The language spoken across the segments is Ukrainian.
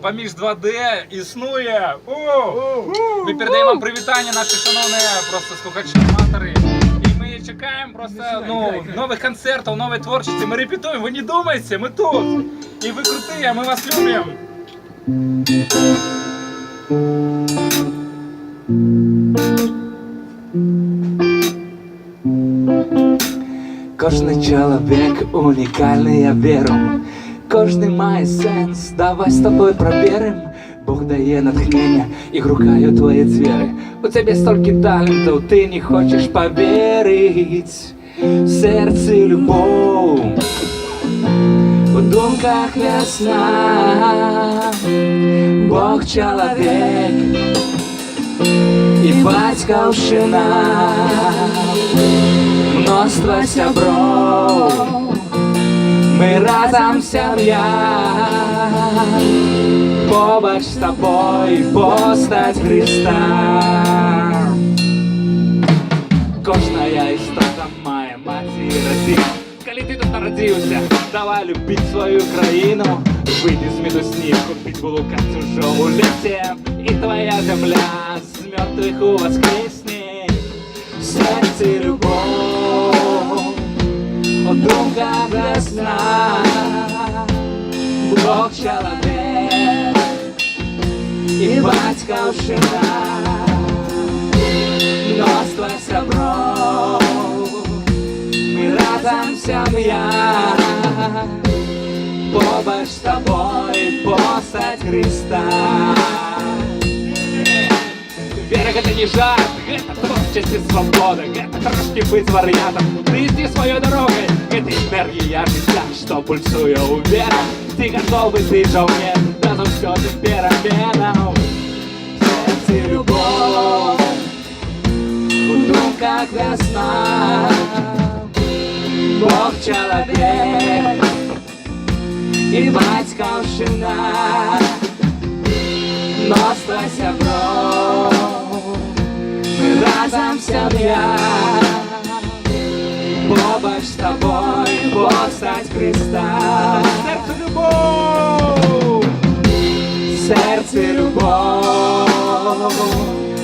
поміж 2D існує. Ми передаємо вам привітання, наші шановні просто слухачі-аматори. І ми чекаємо просто нових концертів, нової творчості. Ми репетуємо, ви не думайте, ми тут. І ви круті, а ми вас любимо. Кожний чоловік унікальний, я вірю. Кожний має сенс, давай з тобою проберем. Бог дає натхнення і грукають твої двері. У тебе стільки талентів, ти не хочеш повірить. В серці любов, у думках весна. Бог чоловік і батьківщина. Множество сябров, ми разом сім'я. Побач з тобою постать Христа. Кожна істота має матір і родину. Коли ти тут народився, давай любить свою країну. Вийди з мінуснів, купить було чужого листя. І твоя земля з мертвих у воскресне. В серці любов, у думках весна. Бог чоловік і батьківщина. Множество сябров, ми разом сім'я. Побач з тобою постать Христа. Вера — это не жарт, это творчесть и свобода. Это трошки быть варіантом, ты иди своей дорогой. Это энергия життя, что пульсує у вверх. Ты готовый, ты жовнєр, да завсёды переменам. В серці любов, у думках весна. Бог чоловік і батьківщина. Множество сябров, ми разом сім'я. Побач з тобою постать Христа. Серце любов, серце любов,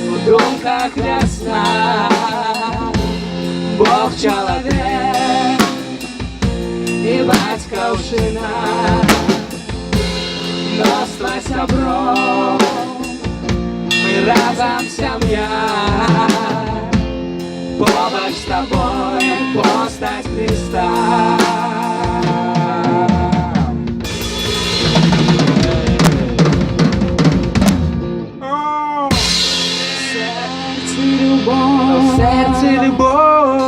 у думках весна. Бог чоловік і батьківщина. Множество сябров, ми разом сім'я. Побач з тобою постать Христа. В серці любов,